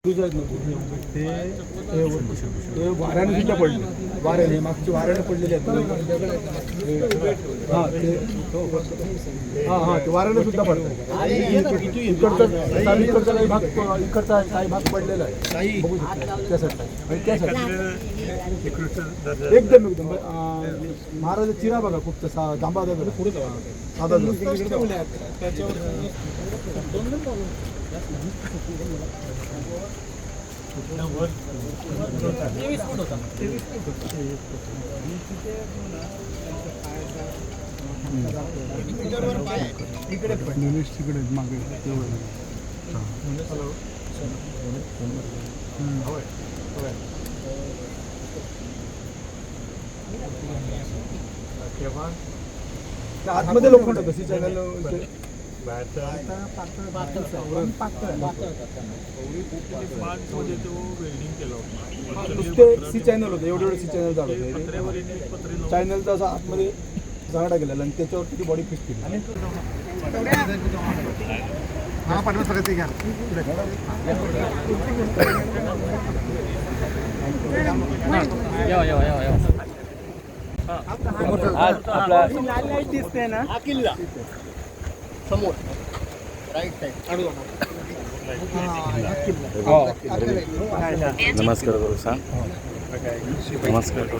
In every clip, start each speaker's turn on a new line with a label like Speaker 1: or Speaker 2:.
Speaker 1: ते वाऱ्याने सुद्धा पडले, वाऱ्याने मागचे वाऱ्याने पडलेले आहेत. हां ते वाऱ्याने सुद्धा पडतात. इकडचा काही भाग, इकडचा काही भाग पडलेला आहे, बघू शकता त्यासाठी. एकदम महाराज चिरा बघा खूप तसा जांबा दगड पुढे साधा तिकडे मागे आतमध्ये लोखंड होतं चॅनल नुसते सी चॅनल होतं, एवढे सी चॅनल झालं होतं. चॅनलचा असा आतमध्ये झाडा गेलेला आणि त्याच्यावरती ती बॉडी फिक्स केली. दिसते ना किल्ला समोर राईट साईड.
Speaker 2: नमस्कार करू सांग. नमस्कार करू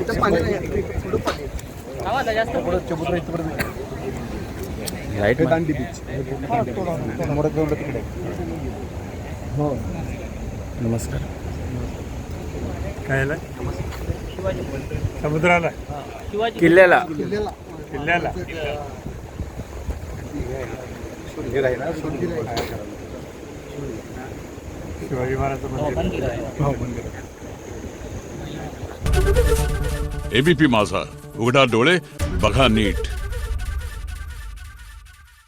Speaker 2: राईट
Speaker 1: दांडी बीच तिकडे. हो
Speaker 2: नमस्कार.
Speaker 3: काय समुद्राला
Speaker 2: किल्ल्याला
Speaker 3: किल्ल्याला शिवाजी महाराजांचं मंदिर.
Speaker 4: एबीपी माझा, उघडा डोळे बघा नीट.